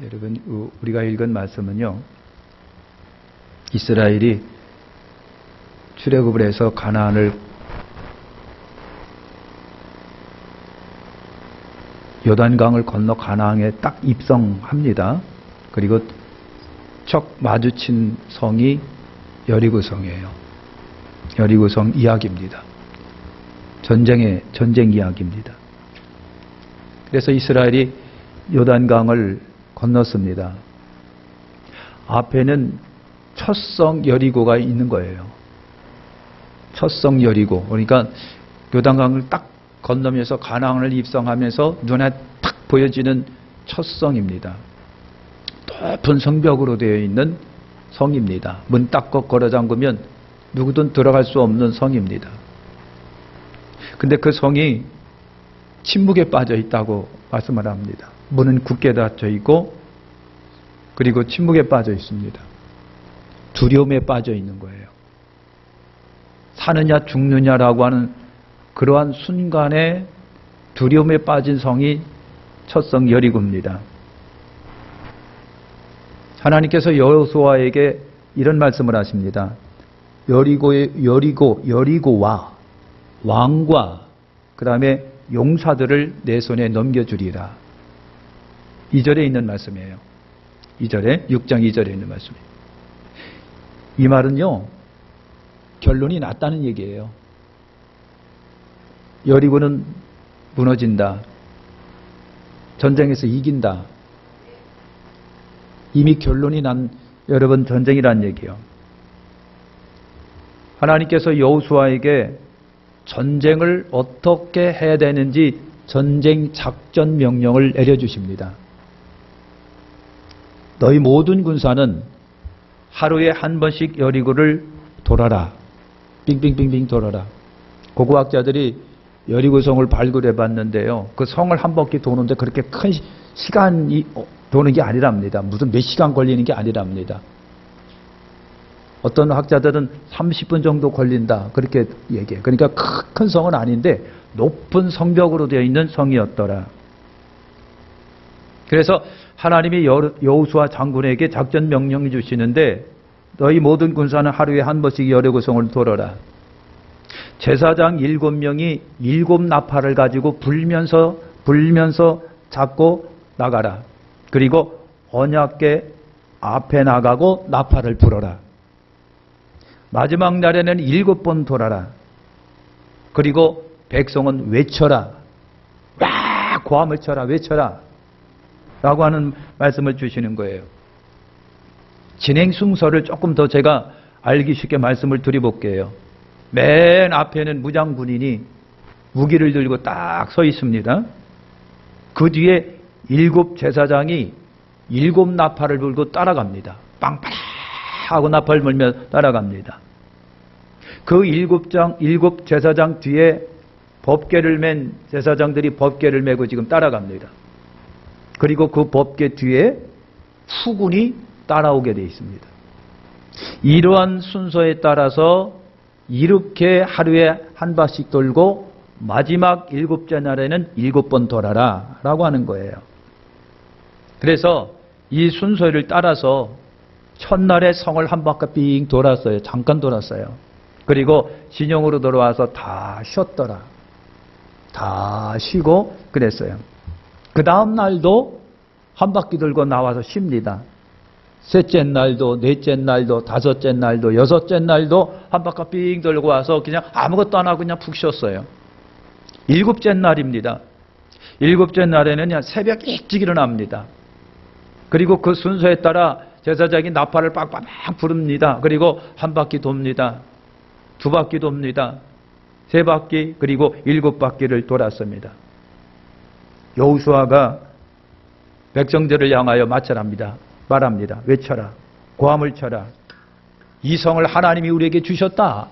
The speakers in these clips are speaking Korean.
여러분, 우리가 읽은 말씀은요, 이스라엘이 출애굽을 해서 가나안을 요단강을 건너 가나안에 딱 입성합니다. 그리고 척 마주친 성이 여리고성이에요. 여리고성 이야기입니다. 전쟁 이야기입니다. 그래서 이스라엘이 요단강을 건넜습니다. 앞에는 첫 성 여리고가 있는 거예요. 첫 성 여리고. 그러니까 요단강을 딱 건너면서 가나안을 입성하면서 눈에 탁 보여지는 첫 성입니다. 높은 성벽으로 되어 있는 성입니다. 문 딱 걸어 잠그면 누구든 들어갈 수 없는 성입니다. 근데 그 성이 침묵에 빠져 있다고 말씀을 합니다. 문은 굳게 닫혀 있고 그리고 침묵에 빠져 있습니다. 두려움에 빠져 있는 거예요. 사느냐 죽느냐라고 하는 그러한 순간에 두려움에 빠진 성이 첫 성 여리고입니다. 하나님께서 여호수아에게 이런 말씀을 하십니다. 여리고와 왕과 그 다음에 용사들을 내 손에 넘겨주리라. 2절에 있는 말씀이에요. 2절에 6장 2절에 있는 말씀이에요. 이 말은요, 결론이 났다는 얘기예요. 여리고는 무너진다. 전쟁에서 이긴다. 이미 결론이 난 여러분 전쟁이란 얘기예요. 하나님께서 여호수아에게 전쟁을 어떻게 해야 되는지 전쟁 작전 명령을 내려주십니다. 너희 모든 군사는 하루에 한 번씩 여리고를 돌아라. 빙빙빙빙 돌아라. 고고학자들이 여리고성을 발굴해 봤는데요. 그 성을 한 바퀴 도는데 그렇게 큰 시간이 도는 게 아니랍니다. 무슨 몇 시간 걸리는 게 아니랍니다. 어떤 학자들은 30분 정도 걸린다. 그렇게 얘기해요. 그러니까 큰 성은 아닌데 높은 성벽으로 되어 있는 성이었더라. 그래서 하나님이 여호수아 장군에게 작전 명령을 주시는데 너희 모든 군사는 하루에 한 번씩 여리고성을 돌아라. 제사장 7명이 7나팔을 가지고 불면서 잡고 나가라. 그리고 언약궤 앞에 나가고 나팔을 불어라. 마지막 날에는 7번 돌아라. 그리고 백성은 외쳐라. 와! 고함을 쳐라. 외쳐라. 라고 하는 말씀을 주시는 거예요. 진행 순서를 조금 더 제가 알기 쉽게 말씀을 드려볼게요. 맨 앞에는 무장 군인이 무기를 들고 딱 서 있습니다. 그 뒤에 7 제사장이 7 나팔을 불고 따라갑니다. 빵빵 하고 나팔 불며 따라갑니다. 그 7 제사장 뒤에 법궤를 맨 제사장들이 법궤를 메고 지금 따라갑니다. 그리고 그 법궤 뒤에 후군이 따라오게 되어 있습니다. 이러한 순서에 따라서 이렇게 하루에 한 바씩 돌고 마지막 7째 날에는 7번 돌아라 라고 하는 거예요. 그래서 이 순서를 따라서 첫날에 성을 한 바퀴 삥 돌았어요. 잠깐 돌았어요. 그리고 진영으로 돌아와서 다 쉬었더라. 다 쉬고 그랬어요. 그 다음 날도 한 바퀴 돌고 나와서 쉽니다. 셋째 날도, 넷째 날도, 다섯째 날도, 여섯째 날도 한 바퀴 삥 돌고 와서 그냥 아무것도 안 하고 그냥 푹 쉬었어요. 7째 날입니다. 7째 날에는 그냥 새벽 일찍 일어납니다. 그리고 그 순서에 따라 제사장이 나팔을 빡빡 부릅니다. 그리고 한 바퀴 돕니다. 2바퀴 돕니다. 3바퀴, 그리고 7바퀴를 돌았습니다. 여호수아가 백성들을 향하여 말합니다. 외쳐라. 고함을 쳐라. 이 성을 하나님이 우리에게 주셨다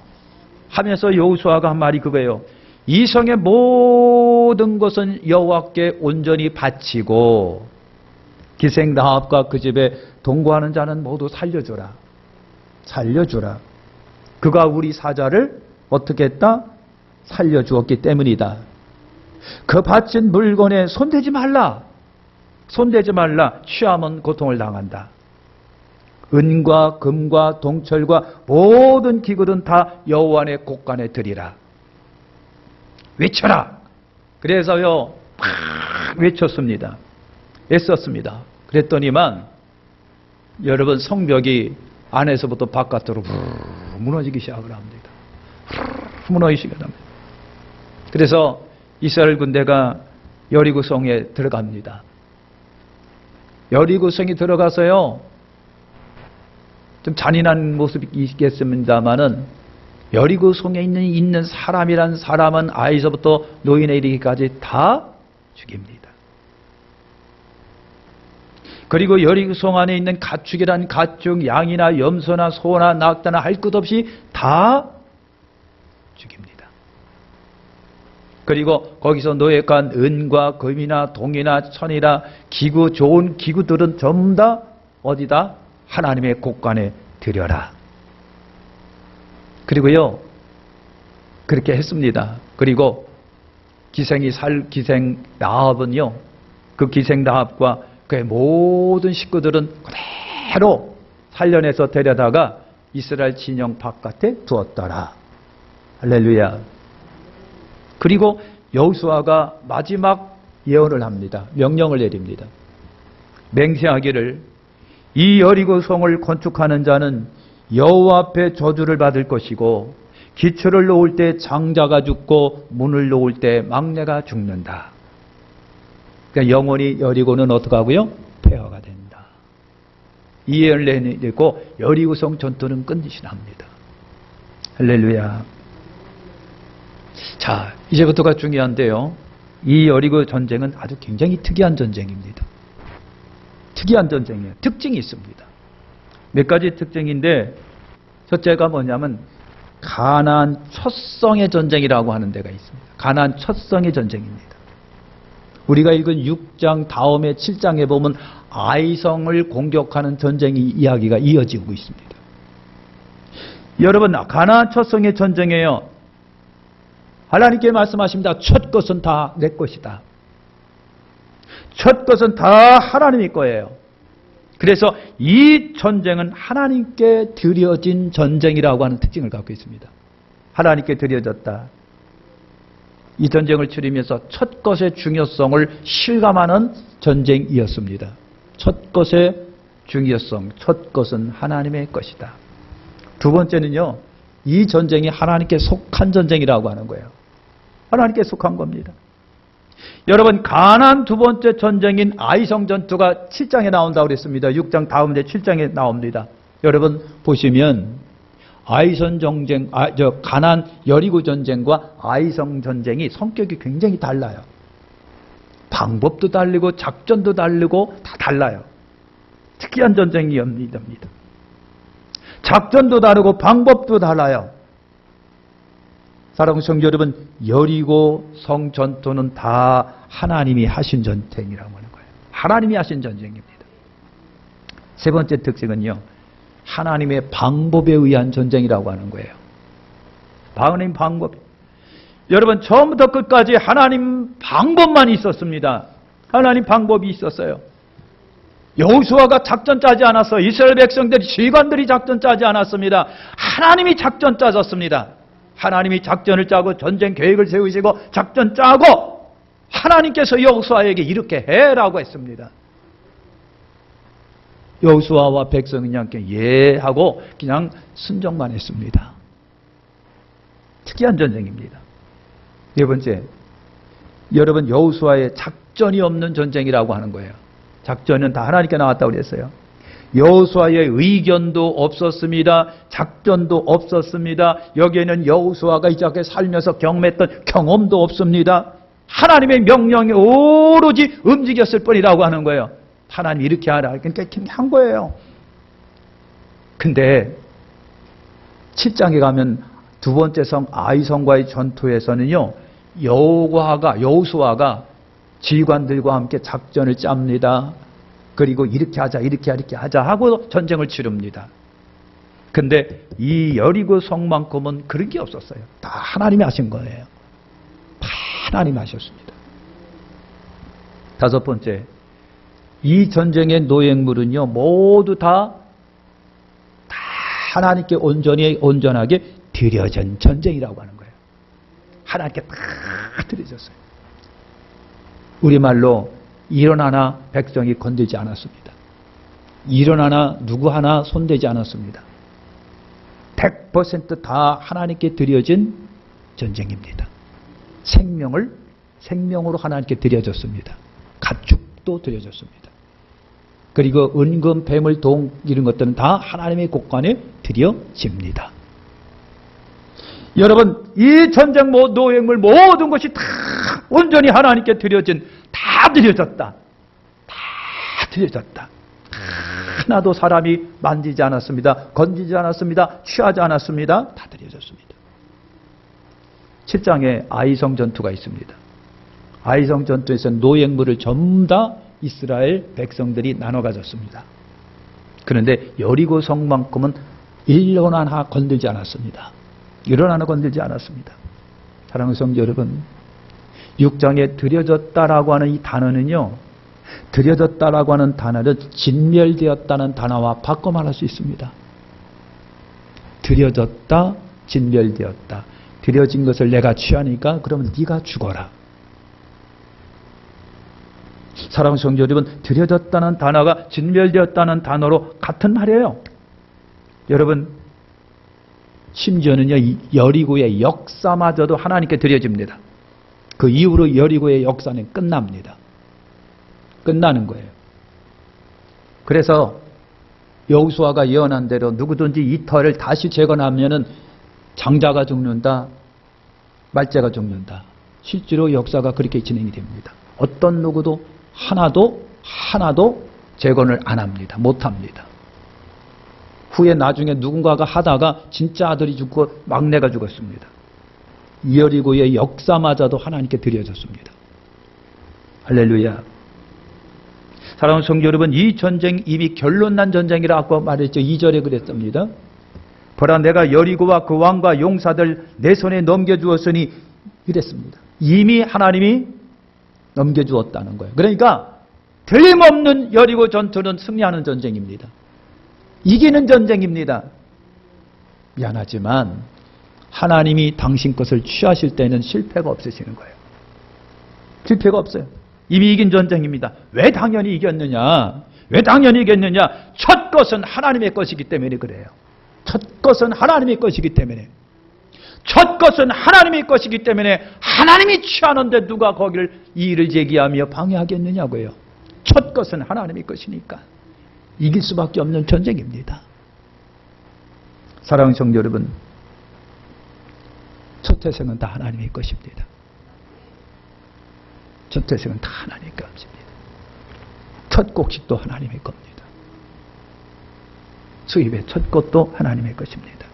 하면서 여호수아가 한 말이 그거예요. 이 성의 모든 것은 여호와께 온전히 바치고 기생 라합과 그 집에 동거하는 자는 모두 살려주라. 그가 우리 사자를 어떻게 했다? 살려주었기 때문이다. 그 바친 물건에 손대지 말라. 손대지 말라. 취하면 고통을 당한다. 은과 금과 동철과 모든 기구든 다 여호와의 곳간에 드리라. 외쳐라. 그래서요 막 외쳤습니다. 애썼습니다. 그랬더니만 여러분 성벽이 안에서부터 바깥으로 무너지기 시작을 합니다. 무너지기 시작합니다. 그래서 이스라엘 군대가 여리고성에 들어갑니다. 여리고성에 들어가서요 좀 잔인한 모습이 있겠습니다만은 여리고성에 있는 사람이란 사람은 아이서부터 노인에 이르기까지 다 죽입니다. 그리고 여리고성 안에 있는 가축이란 가축, 양이나 염소나 소나 낙타나 할 것 없이 다 죽입니다. 그리고 거기서 노획한 은과 금이나 동이나 천이나 기구, 좋은 기구들은 전부 다 어디다? 하나님의 곳간에 드려라. 그리고요 그렇게 했습니다. 그리고 기생 나합은요 그 기생 나합과 그의 모든 식구들은 그대로 살려내서 데려다가 이스라엘 진영 바깥에 두었더라. 할렐루야. 그리고 여호수아가 마지막 예언을 합니다. 명령을 내립니다. 맹세하기를 이 여리고성을 건축하는 자는 여호와 앞에 저주를 받을 것이고 기초를 놓을 때 장자가 죽고 문을 놓을 때 막내가 죽는다. 그러니까 영원히 여리고는 어떻게 하고요? 폐허가 된다. 이 예언을 내리고 여리고성 전투는 끝이 납니다. 할렐루야. 자, 이제부터가 중요한데요. 이 여리고 전쟁은 아주 굉장히 특이한 전쟁입니다. 특이한 전쟁이에요. 특징이 있습니다. 몇 가지 특징인데 첫째가 뭐냐면 가나안 첫성의 전쟁이라고 하는 데가 있습니다. 가나안 첫성의 전쟁입니다. 우리가 읽은 6장 다음에 7장에 보면 아이성을 공격하는 전쟁이 이야기가 이어지고 있습니다. 여러분 가나안 첫성의 전쟁이에요. 하나님께 말씀하십니다. 첫 것은 다 내 것이다. 첫 것은 다 하나님의 거예요. 그래서 이 전쟁은 하나님께 드려진 전쟁이라고 하는 특징을 갖고 있습니다. 하나님께 드려졌다. 이 전쟁을 치르면서 첫 것의 중요성을 실감하는 전쟁이었습니다. 첫 것의 중요성, 첫 것은 하나님의 것이다. 두 번째는요, 이 전쟁이 하나님께 속한 전쟁이라고 하는 거예요. 하나님께 속한 겁니다. 여러분 가나안 두 번째 전쟁인 아이성 전투가 7장에 나온다고 그랬습니다. 6장 다음 제 7장에 나옵니다. 여러분 보시면 아이성 전쟁, 가나안 여리고 전쟁과 아이성 전쟁이 성격이 굉장히 달라요. 방법도 다르고 작전도 다르고 다 달라요. 특이한 전쟁이옵니다. 작전도 다르고 방법도 달라요. 사랑하는 성도 여러분, 여리고 성 전투는 다 하나님이 하신 전쟁이라고 하는 거예요. 하나님이 하신 전쟁입니다. 세 번째 특징은요, 하나님의 방법에 의한 전쟁이라고 하는 거예요. 하나님 방법. 여러분 처음부터 끝까지 하나님 방법만 있었습니다. 하나님 방법이 있었어요. 여호수아가 작전 짜지 않았어요. 이스라엘 백성들이 지휘관들이 작전 짜지 않았습니다. 하나님이 작전 짜셨습니다. 하나님이 작전을 짜고 전쟁 계획을 세우시고 작전 짜고 하나님께서 여호수아에게 이렇게 해라고 했습니다. 여호수아와 백성은 그냥 예 하고 그냥 순종만 했습니다. 특이한 전쟁입니다. 네 번째, 여러분 여호수아의 작전이 없는 전쟁이라고 하는 거예요. 작전은 다 하나님께 나왔다고 그랬어요. 여호수아의 의견도 없었습니다. 작전도 없었습니다. 여기에는 여호수아가 이렇게 살면서 경험했던 경험도 없습니다. 하나님의 명령이 오로지 움직였을 뿐이라고 하는 거예요. 하나님 이렇게 하라. 그러니까 한 거예요. 근데 7장에 가면 두 번째 성 아이성과의 전투에서는요, 여호수아가 지휘관들과 함께 작전을 짭니다. 그리고 이렇게 하자, 이렇게 하자 하고 전쟁을 치릅니다. 근데 이 여리고 성만큼은 그런 게 없었어요. 다 하나님이 하신 거예요. 다 하나님이 하셨습니다. 다섯 번째, 이 전쟁의 노획물은요, 모두 다 하나님께 온전하게 드려진 전쟁이라고 하는 거예요. 하나님께 다 드려졌어요. 우리말로 이론 하나 백성이 건들지 않았습니다. 이론 하나 누구 하나 손대지 않았습니다. 100% 다 하나님께 드려진 전쟁입니다. 생명으로 하나님께 드려졌습니다. 가축도 드려졌습니다. 그리고 은금, 뱀을, 동 이런 것들은 다 하나님의 곳간에 드려집니다. 여러분, 이 전쟁 노획물 모든 것이 다 온전히 하나님께 드려진, 다 드려졌다. 다 드려졌다. 하나도 사람이 만지지 않았습니다. 건지지 않았습니다. 취하지 않았습니다. 다 드려졌습니다. 7장에 아이성 전투가 있습니다. 아이성 전투에서 노획물을 전부 다 이스라엘 백성들이 나눠 가졌습니다. 그런데 여리고 성만큼은 일론 하나 건들지 않았습니다. 일론 하나 건들지 않았습니다. 사랑하는 성도 여러분, 6장에 드려졌다라고 하는 이 단어는요, 드려졌다라고 하는 단어를 진멸되었다는 단어와 바꿔 말할 수 있습니다. 드려졌다, 진멸되었다. 드려진 것을 내가 취하니까 그러면 네가 죽어라. 사랑하는 성도 여러분, 드려졌다는 단어가 진멸되었다는 단어로 같은 말이에요. 여러분, 심지어는요, 여리고의 역사마저도 하나님께 드려집니다. 그 이후로 여리고의 역사는 끝납니다. 끝나는 거예요. 그래서 여호수아가 예언한 대로 누구든지 이 터를 다시 재건하면은 장자가 죽는다, 말제가 죽는다. 실제로 역사가 그렇게 진행이 됩니다. 어떤 누구도 하나도 재건을 안 합니다. 못 합니다. 후에 나중에 누군가가 하다가 진짜 아들이 죽고 막내가 죽었습니다. 여리고의 역사마저도 하나님께 드려졌습니다. 할렐루야. 사랑하는 성도 여러분, 이 전쟁 이미 결론난 전쟁이라고 말했죠. 2절에 그랬습니다. 보라, 내가 여리고와 그 왕과 용사들 내 손에 넘겨주었으니 이랬습니다. 이미 하나님이 넘겨주었다는 거예요. 그러니까 틀림없는 여리고 전투는 승리하는 전쟁입니다. 이기는 전쟁입니다. 미안하지만 하나님이 당신 것을 취하실 때는 실패가 없으시는 거예요. 실패가 없어요. 이미 이긴 전쟁입니다. 왜 당연히 이겼느냐? 왜 당연히 이겼느냐? 첫 것은 하나님의 것이기 때문에 그래요. 첫 것은 하나님의 것이기 때문에. 첫 것은 하나님의 것이기 때문에 하나님이 취하는데 누가 거기를 이의를 제기하며 방해하겠느냐고요. 첫 것은 하나님의 것이니까 이길 수밖에 없는 전쟁입니다. 사랑하는 성도 여러분, 첫 태생은 다 하나님의 것입니다. 첫 태생은 다 하나님의 것입니다. 첫 곡식도 하나님의 겁니다. 수입의 첫 것도 하나님의 것입니다.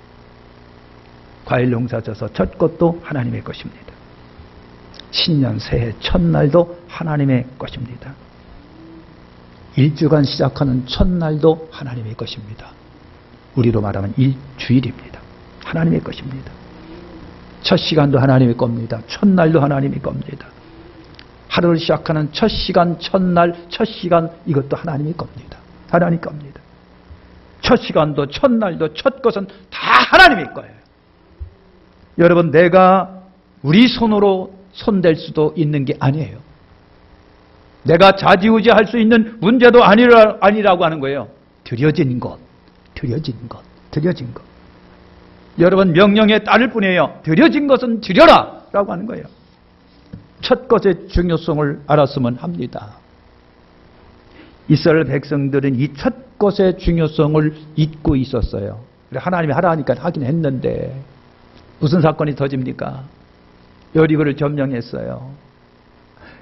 과일 농사 져서 첫 것도 하나님의 것입니다. 신년 새해 첫날도 하나님의 것입니다. 일주간 시작하는 첫날도 하나님의 것입니다. 우리로 말하면 일주일입니다. 하나님의 것입니다. 첫 시간도 하나님의 겁니다. 첫날도 하나님의 겁니다. 하루를 시작하는 첫 시간, 첫날, 첫 시간 이것도 하나님의 겁니다. 하나님 겁니다. 첫 시간도 첫날도 첫 것은 다 하나님의 거예요. 여러분, 내가 우리 손으로 손댈 수도 있는 게 아니에요. 내가 좌지우지할 수 있는 문제도 아니라고 하는 거예요. 드려진 것. 여러분, 명령에 따를 뿐이에요. 드려진 것은 드려라 라고 하는 거예요. 첫 것의 중요성을 알았으면 합니다. 이스라엘 백성들은 이 첫 것의 중요성을 잊고 있었어요. 하나님이 하라니까 하긴 했는데 무슨 사건이 터집니까? 여리고를 점령했어요.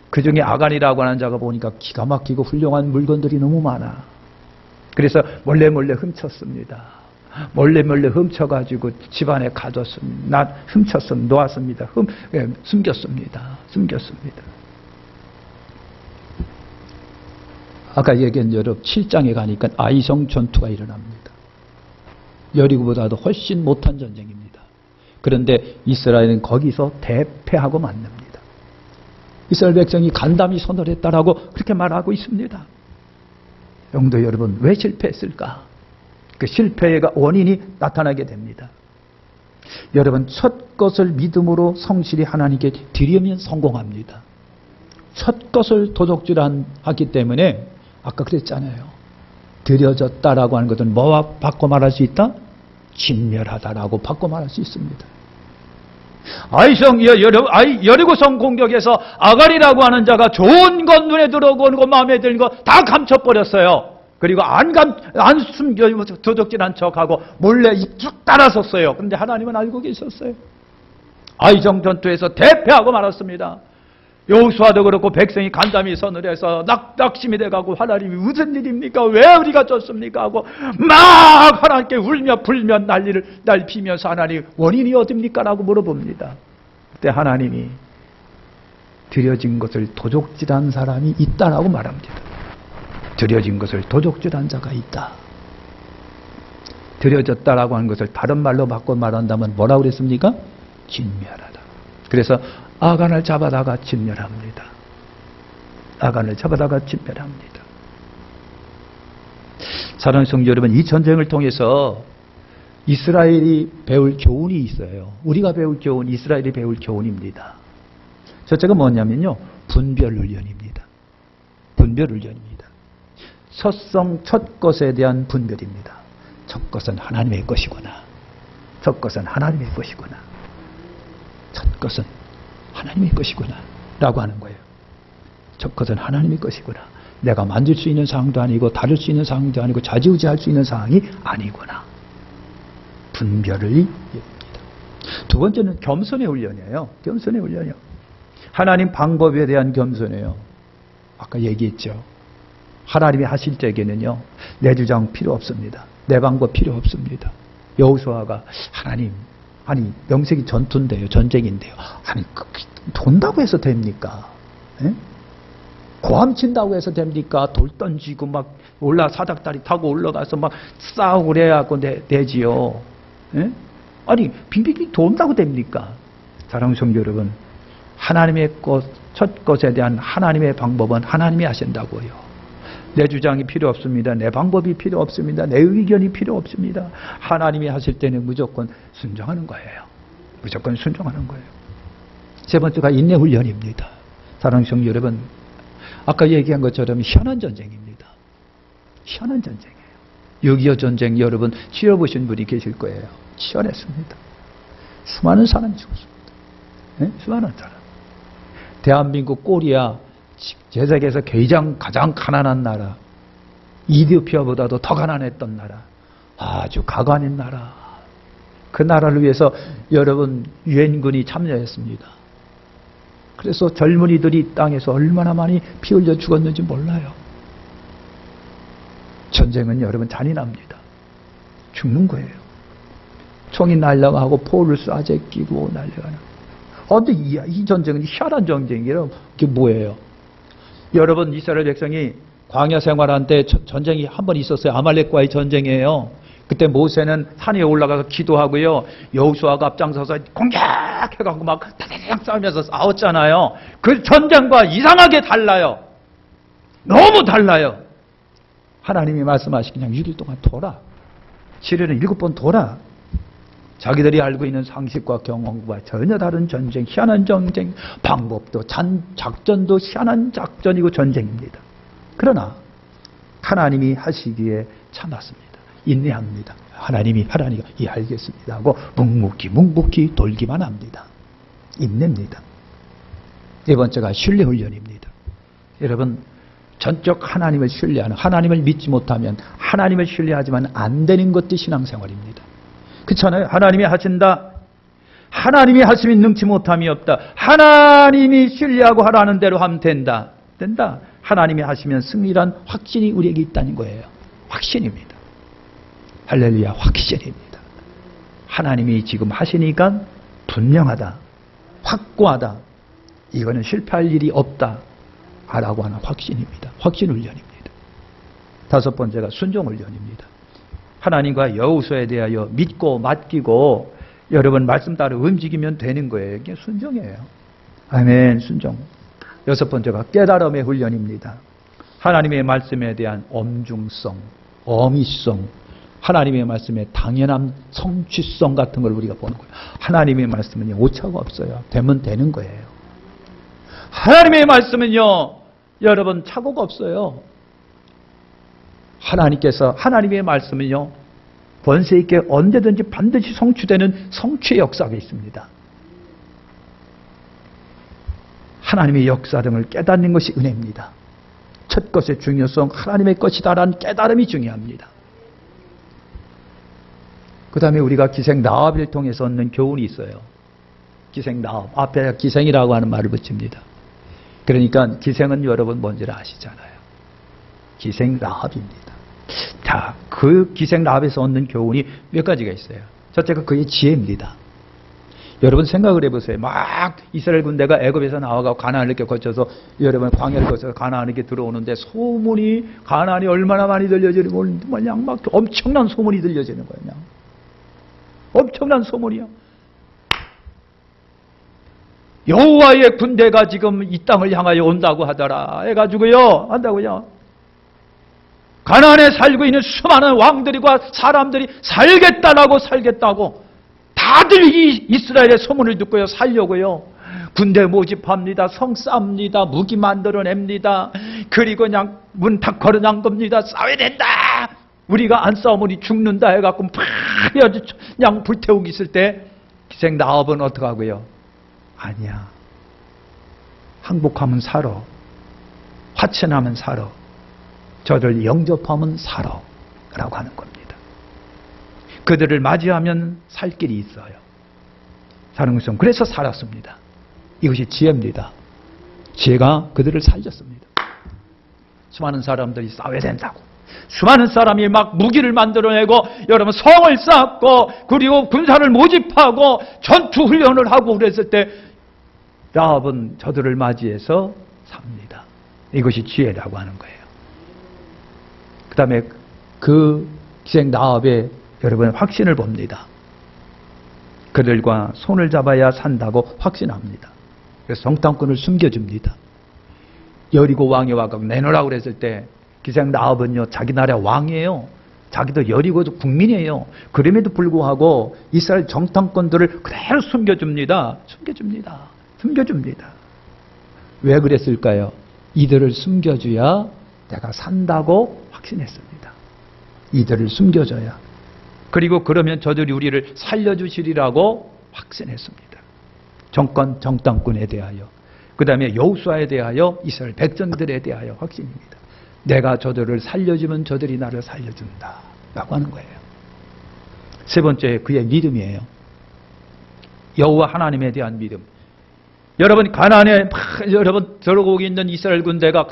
그 중에 아간이라고 하는 자가 보니까 기가 막히고 훌륭한 물건들이 너무 많아. 그래서 몰래 훔쳤습니다. 몰래 훔쳐가지고 집안에 가뒀습니다. 놓았습니다. 숨겼습니다. 아까 얘기한 여러분 7장에 가니까 아이성 전투가 일어납니다. 여리고보다도 훨씬 못한 전쟁입니다. 그런데 이스라엘은 거기서 대패하고 만납니다. 이스라엘 백성이 간담이 선언했다라고 그렇게 말하고 있습니다. 영도 여러분, 왜 실패했을까? 그 실패의 원인이 나타나게 됩니다. 여러분, 첫 것을 믿음으로 성실히 하나님께 드리면 성공합니다. 첫 것을 도적질하기 때문에 아까 그랬잖아요. 드려졌다라고 하는 것은 뭐와 바꿔 말할 수 있다? 진멸하다라고 바꿔 말할 수 있습니다. 여리고성 공격에서 아갈이라고 하는 자가 좋은 것, 눈에 들어오는 것, 마음에 드는 거 다 감춰버렸어요. 그리고 도적질한 척하고 몰래 쭉 따라섰어요. 그런데 하나님은 알고 계셨어요. 아이정 전투에서 대패하고 말았습니다. 여호수아도 그렇고 백성이 간담이 선을 해서 낙심이 돼가고 하나님이 무슨 일입니까? 왜 우리가 졌습니까? 하고 막 하나님께 울며 불며 날 피면서 하나님 원인이 어딥니까? 라고 물어봅니다. 그때 하나님이 드려진 것을 도적질한 사람이 있다라고 말합니다. 드려진 것을 도적질한 자가 있다. 드려졌다라고 하는 것을 다른 말로 바꿔 말한다면 뭐라고 그랬습니까? 진멸하다. 그래서 아간을 잡아다가 진멸합니다. 아간을 잡아다가 진멸합니다. 사랑하는 성도 여러분, 이 전쟁을 통해서 이스라엘이 배울 교훈이 있어요. 우리가 배울 교훈, 이스라엘이 배울 교훈입니다. 첫째가 뭐냐면요, 분별 훈련입니다. 분별 훈련입니다. 첫 것에 대한 분별입니다. 첫 것은 하나님의 것이구나. 첫 것은 하나님의 것이구나. 첫 것은 하나님의 것이구나 라고 하는 거예요. 첫 것은 하나님의 것이구나. 내가 만질 수 있는 상황도 아니고 다룰 수 있는 상황도 아니고 좌지우지할 수 있는 상황이 아니구나. 분별을 얘기합니다. 두 번째는 겸손의 훈련이에요. 겸손의 훈련이요. 하나님 방법에 대한 겸손이에요. 아까 얘기했죠. 하나님이 하실 때에는요, 내 주장 필요 없습니다. 내 방법 필요 없습니다. 여호수아가 하나님, 아니 명색이 전투인데요, 전쟁인데요. 아니 돈다고 해서 됩니까? 에? 고함 친다고 해서 됩니까? 돌 던지고 막 사닥다리 타고 올라가서 막 싸우고 그래야고 되지요. 에? 아니 빙빙빙 돈다고 됩니까? 사랑하는 성도 여러분, 하나님의 첫 것에 대한 하나님의 방법은 하나님이 하신다고요. 내 주장이 필요 없습니다. 내 방법이 필요 없습니다. 내 의견이 필요 없습니다. 하나님이 하실 때는 무조건 순종하는 거예요. 무조건 순종하는 거예요. 세 번째가 인내 훈련입니다. 사랑하는 성도 여러분, 아까 얘기한 것처럼 희한한 전쟁입니다. 희한한 전쟁이에요. 6.25 전쟁 여러분 치러보신 분이 계실 거예요. 치열했습니다. 수많은 사람이 죽었습니다. 네? 수많은 사람. 대한민국 꼬리야 제 세계에서 가장 가난한 나라, 이디오피아보다도 더 가난했던 나라, 아주 가관인 나라. 그 나라를 위해서 여러분 유엔군이 참여했습니다. 그래서 젊은이들이 땅에서 얼마나 많이 피 흘려 죽었는지 몰라요. 전쟁은 여러분 잔인합니다. 죽는 거예요. 총이 날아가고 포를 쏴 제끼고 날아가는. 그런데 이 전쟁은 희한한 전쟁이에요. 이게 뭐예요? 여러분 이스라엘 백성이 광야 생활할 때 전쟁이 한 번 있었어요. 아말렉과의 전쟁이에요. 그때 모세는 산에 올라가서 기도하고요. 여호수아가 앞장서서 공격해가지고 막 타닥타닥 싸우면서 싸웠잖아요. 그 전쟁과 이상하게 달라요. 너무 달라요. 하나님이 말씀하시기 그냥 6일 동안 돌아. 7일은 7번 돌아. 자기들이 알고 있는 상식과 경험과 전혀 다른 전쟁, 희한한 전쟁, 방법도 작전도 희한한 작전이고 전쟁입니다. 그러나 하나님이 하시기에 참았습니다. 인내합니다. 하나님이 알겠습니다 하고 묵묵히 돌기만 합니다. 인내입니다. 네 번째가 신뢰 훈련입니다. 여러분 전적 하나님을 신뢰하는, 하나님을 믿지 못하면 하나님을 신뢰하지만 안 되는 것도 신앙생활입니다. 그렇잖아요. 하나님이 하신다. 하나님이 하시면 능치 못함이 없다. 하나님이 신뢰하고 하라는 대로 하면 된다. 하나님이 하시면 승리란 확신이 우리에게 있다는 거예요. 확신입니다. 할렐루야, 확신입니다. 하나님이 지금 하시니까 분명하다. 확고하다. 이거는 실패할 일이 없다. 라고 하는 확신입니다. 확신 훈련입니다. 다섯 번째가 순종 훈련입니다. 하나님과 여호수아에 대하여 믿고 맡기고 여러분 말씀 따라 움직이면 되는 거예요. 이게 순종이에요. 아멘. 순종. 여섯 번째가 깨달음의 훈련입니다. 하나님의 말씀에 대한 엄중성, 어미성, 하나님의 말씀의 당연한 성취성 같은 걸 우리가 보는 거예요. 하나님의 말씀은요, 오차가 없어요. 되면 되는 거예요. 하나님의 말씀은요, 여러분 착오가 없어요. 하나님의 말씀은요, 권세 있게 언제든지 반드시 성취되는 성취의 역사가 있습니다. 하나님의 역사 등을 깨닫는 것이 은혜입니다. 첫 것의 중요성, 하나님의 것이다라는 깨달음이 중요합니다. 그 다음에 우리가 기생 나합을 통해서 얻는 교훈이 있어요. 기생 나합, 앞에 기생이라고 하는 말을 붙입니다. 그러니까 기생은 여러분 뭔지 아시잖아요. 기생 나합입니다. 자, 그 기생 나합에서 얻는 교훈이 몇 가지가 있어요. 첫째가 그의 지혜입니다. 여러분 생각을 해보세요. 막 이스라엘 군대가 애굽에서 나와가고 가나안을 이렇게 거쳐서 여러분 광야를 거쳐서 가나안을 이렇게 들어오는데 소문이 가나안이 얼마나 많이 들려지는 거냐, 막 엄청난 소문이 들려지는 거냐. 엄청난 소문이요. 여호와의 군대가 지금 이 땅을 향하여 온다고 하더라 해가지고요, 한다고요. 가나안에 살고 있는 수많은 왕들과 사람들이 살겠다고 다들 이 이스라엘의 소문을 듣고요, 살려고요. 군대 모집합니다. 성 쌓습니다. 무기 만들어냅니다. 그리고 그냥 문 탁 걸어놓은 겁니다. 싸워야 된다. 우리가 안 싸우면 우리 죽는다 해갖고 그냥 불태우고 있을 때 기생 나합은 어떻게 하고요? 아니야. 항복하면 살아. 화친하면 살아. 저를 영접하면 살아. 라고 하는 겁니다. 그들을 맞이하면 살 길이 있어요. 사는 것은 그래서 살았습니다. 이것이 지혜입니다. 지혜가 그들을 살렸습니다. 수많은 사람들이 싸워야 된다고. 수많은 사람이 막 무기를 만들어내고 여러분 성을 쌓고 그리고 군사를 모집하고 전투 훈련을 하고 그랬을 때 라합은 저들을 맞이해서 삽니다. 이것이 지혜라고 하는 거예요. 그 다음에 그 기생 라합의 여러분 확신을 봅니다. 그들과 손을 잡아야 산다고 확신합니다. 그래서 정탐꾼을 숨겨줍니다. 여리고 왕이 와서 내놓으라고 그랬을 때 기생 라합은요, 자기 나라 왕이에요. 자기도 여리고 국민이에요. 그럼에도 불구하고 이스라엘 정탐꾼들을 그대로 숨겨줍니다. 왜 그랬을까요? 이들을 숨겨줘야 내가 산다고 확신했습니다. 이들을 숨겨줘야. 그리고 그러면 저들이 우리를 살려주시리라고 확신했습니다. 정탐꾼에 대하여, 그 다음에 여호수아에 대하여, 이스라엘 백성들에 대하여 확신입니다. 내가 저들을 살려주면 저들이 나를 살려준다 라고 하는 거예요. 세 번째, 그의 믿음이에요. 여호와 하나님에 대한 믿음. 여러분 가나안에 여러분 들어오고 있는 이스라엘 군대가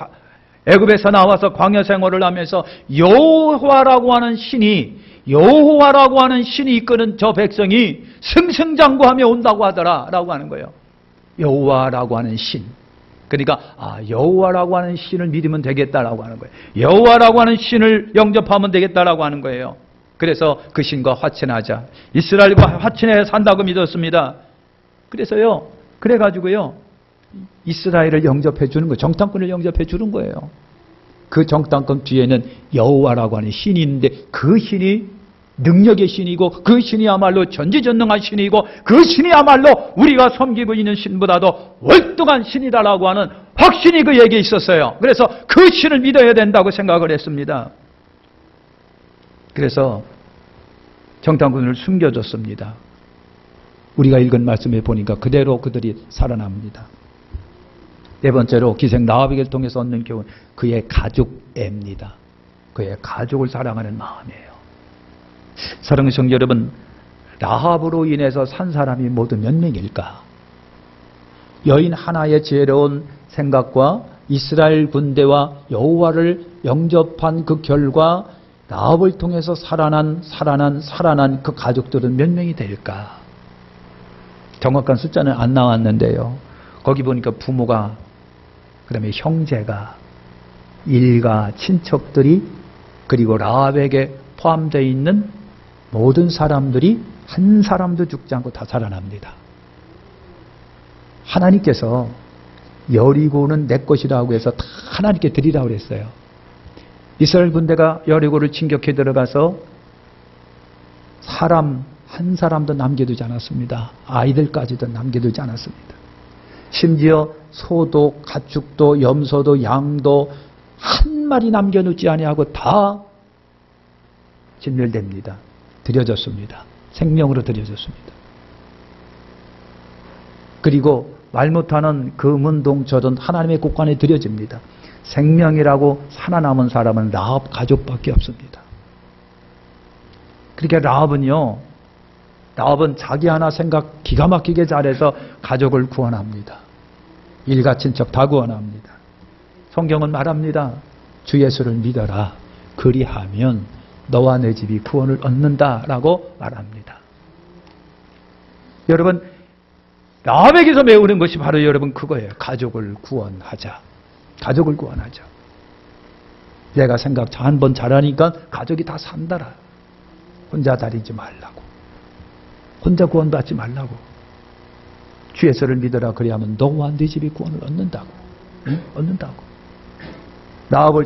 애굽에서 나와서 광야 생활을 하면서 여호와라고 하는 신이 이끄는 저 백성이 승승장구하며 온다고 하더라라고 하는 거예요. 여호와라고 하는 신. 그러니까 여호와라고 하는 신을 믿으면 되겠다라고 하는 거예요. 여호와라고 하는 신을 영접하면 되겠다라고 하는 거예요. 그래서 그 신과 화친하자. 이스라엘과 화친해 산다고 믿었습니다. 그래가지고요, 이스라엘을 영접해 주는 거예요. 정탐꾼을 영접해 주는 거예요. 그 정탐꾼 뒤에는 여호와라고 하는 신이 있는데 그 신이 능력의 신이고 그 신이야말로 전지전능한 신이고 그 신이야말로 우리가 섬기고 있는 신보다도 월등한 신이다라고 하는 확신이 그에게 있었어요. 그래서 그 신을 믿어야 된다고 생각을 했습니다. 그래서 정탐꾼을 숨겨줬습니다. 우리가 읽은 말씀에 보니까 그대로 그들이 살아납니다. 네 번째로 기생 라합에게 통해서 얻는 교훈, 그의 가족애입니다. 그의 가족을 사랑하는 마음이에요. 사랑하는 성도 여러분, 라합으로 인해서 산 사람이 모두 몇 명일까? 여인 하나의 지혜로운 생각과 이스라엘 군대와 여호와를 영접한 그 결과 라합을 통해서 살아난 그 가족들은 몇 명이 될까? 정확한 숫자는 안 나왔는데요. 거기 보니까 부모가, 그 다음에 형제가, 일가, 친척들이, 그리고 라합에게 포함되어 있는 모든 사람들이 한 사람도 죽지 않고 다 살아납니다. 하나님께서 여리고는 내 것이라고 해서 다 하나님께 드리라고 그랬어요. 이스라엘 군대가 여리고를 진격해 들어가서 사람 한 사람도 남겨두지 않았습니다. 아이들까지도 남겨두지 않았습니다. 심지어 소도 가축도 염소도 양도 한 마리 남겨놓지 아니하고 다 진멸됩니다. 드려졌습니다. 생명으로 드려졌습니다. 그리고 말 못하는 금은동절은 하나님의 곳간에 드려집니다. 생명이라고 살아남은 사람은 라합 가족밖에 없습니다. 그러니까 라합은 자기 하나 생각 기가 막히게 잘해서 가족을 구원합니다. 일가 친척 다 구원합니다. 성경은 말합니다. 주 예수를 믿어라. 그리하면 너와 내 집이 구원을 얻는다라고 말합니다. 여러분, 라합에게서 배우는 것이 바로 여러분 그거예요. 가족을 구원하자. 가족을 구원하자. 내가 생각 한 번 잘하니까 가족이 다 산다라. 혼자 다니지 말라고. 혼자 구원받지 말라고. 주 예수를 믿어라. 그리하면 너와 네 집이 구원을 얻는다고. 응? 얻는다고. 라합을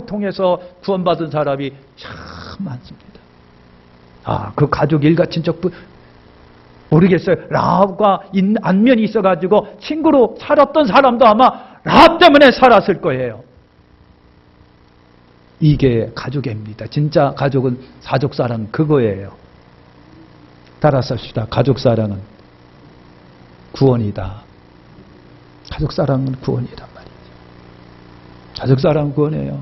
통해서 구원받은 사람이 참 많습니다. 그 가족 일가 친척 모르겠어요. 라합과 안면이 있어가지고 친구로 살았던 사람도 아마 라합 때문에 살았을 거예요. 이게 가족입니다. 진짜 가족은 사족사랑 그거예요. 따라서시다. 가족사랑은 구원이다. 가족사랑은 구원이란 말이죠. 가족사랑은 구원이에요.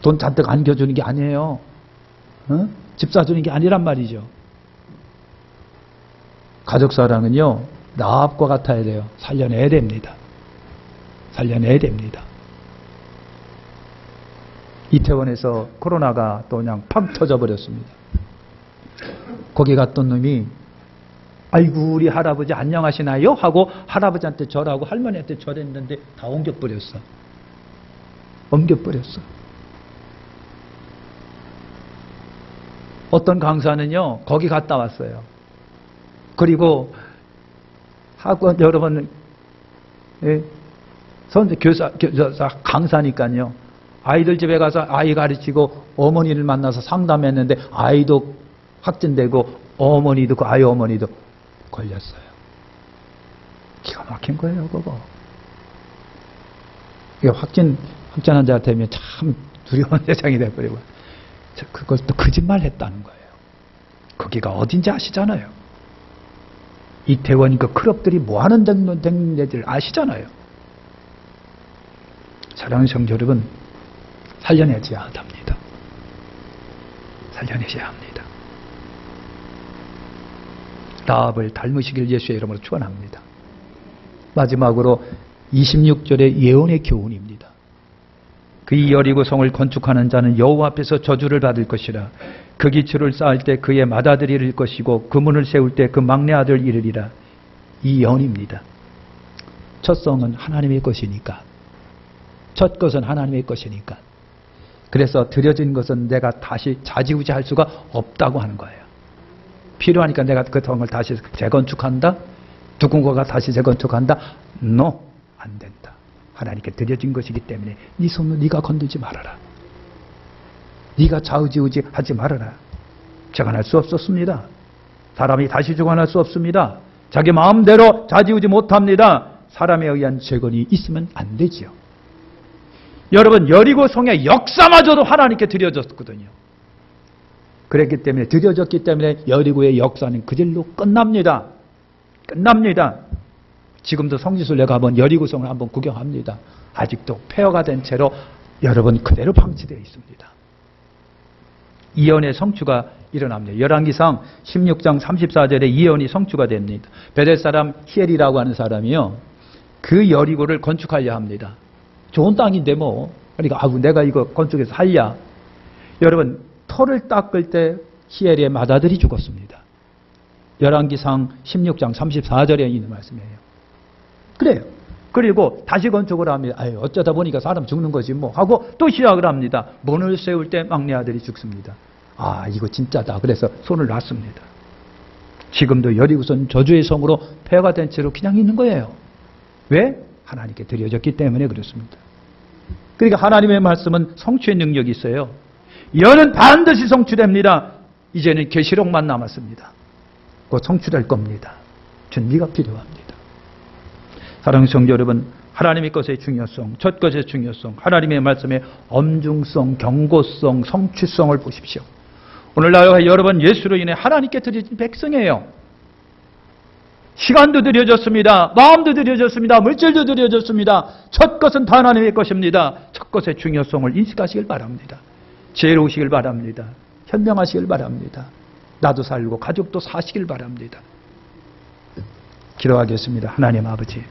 돈 잔뜩 안겨주는 게 아니에요. 집 사주는 게 아니란 말이죠. 가족사랑은요, 라합과 같아야 돼요. 살려내야 됩니다. 살려내야 됩니다. 이태원에서 코로나가 또 그냥 팍 터져버렸습니다. 거기 갔던 놈이 아이고 우리 할아버지 안녕하시나요? 하고 할아버지한테 절하고 할머니한테 절했는데 다 옮겨버렸어. 옮겨버렸어. 어떤 강사는요 거기 갔다 왔어요. 그리고 학원 여러분 선생 교사 강사니까요. 아이들 집에 가서 아이 가르치고 어머니를 만나서 상담했는데 아이도 확진되고 어머니도 그 아이 어머니도 걸렸어요. 기가 막힌 거예요, 그거. 이게 확진 환자한테면 참 두려운 세상이 돼버리고 그걸 또 거짓말 했다는 거예요. 거기가 어딘지 아시잖아요. 이태원 그 클럽들이 뭐 하는 데인지를 아시잖아요. 사랑하는 성도 여러분, 살려내셔야 합니다. 살려내셔야 합니다. 라합을 닮으시길 예수의 이름으로 축원합니다. 마지막으로 26절의 예언의 교훈입니다. 그 여리고 성을 건축하는 자는 여호와 앞에서 저주를 받을 것이라. 그 기초를 쌓을 때 그의 맏아들이 이를 것이고 그 문을 세울 때 그 막내 아들 이르리라. 이 예언입니다. 첫 성은 하나님의 것이니까. 첫 것은 하나님의 것이니까. 그래서 드려진 것은 내가 다시 좌지우지할 수가 없다고 하는 거예요. 필요하니까 내가 그 성을 다시 재건축한다? 누군가가 다시 재건축한다? No, 안 된다. 하나님께 드려진 것이기 때문에 네 손을 네가 건들지 말아라. 네가 좌우지우지 하지 말아라. 재건할 수 없었습니다. 사람이 다시 재건할 수 없습니다. 자기 마음대로 좌지우지 못합니다. 사람에 의한 재건이 있으면 안 되지요. 여러분, 여리고 성의 역사마저도 하나님께 드려졌거든요. 그랬기 때문에, 드려졌기 때문에 여리고의 역사는 그절로 끝납니다. 끝납니다. 지금도 성지순례 가면 여리고성을 한번 구경합니다. 아직도 폐허가 된 채로 여러분 그대로 방치되어 있습니다. 이언의 성취가 일어납니다. 열왕기상 16장 34절에 이언이 성취가 됩니다. 베델 사람 히엘이라고 하는 사람이요, 그 여리고를 건축하려 합니다. 좋은 땅인데 뭐, 그러니까 내가 이거 건축해서 살랴. 여러분, 터를 닦을 때 히엘의 맏아들이 죽었습니다. 열왕기상 16장 34절에 있는 말씀이에요. 그래요. 그리고 다시 건축을 합니다. 어쩌다 보니까 사람 죽는 거지 뭐 하고 또 시작을 합니다. 문을 세울 때 막내 아들이 죽습니다. 이거 진짜다. 그래서 손을 놨습니다. 지금도 여리고성 저주의 성으로 폐허가 된 채로 그냥 있는 거예요. 왜? 하나님께 드려졌기 때문에 그렇습니다. 그러니까 하나님의 말씀은 성취의 능력이 있어요. 여는 반드시 성취됩니다. 이제는 계시록만 남았습니다. 곧 성취될 겁니다. 준비가 필요합니다. 사랑하는 성도 여러분, 하나님의 것의 중요성, 첫 것의 중요성, 하나님의 말씀의 엄중성, 경고성, 성취성을 보십시오. 오늘날 여러분 예수로 인해 하나님께 드려진 백성이에요. 시간도 드려졌습니다. 마음도 드려졌습니다. 물질도 드려졌습니다. 첫 것은 다 하나님의 것입니다. 첫 것의 중요성을 인식하시길 바랍니다. 지혜로우시길 바랍니다. 현명하시길 바랍니다. 나도 살고 가족도 사시길 바랍니다. 기도하겠습니다. 하나님 아버지,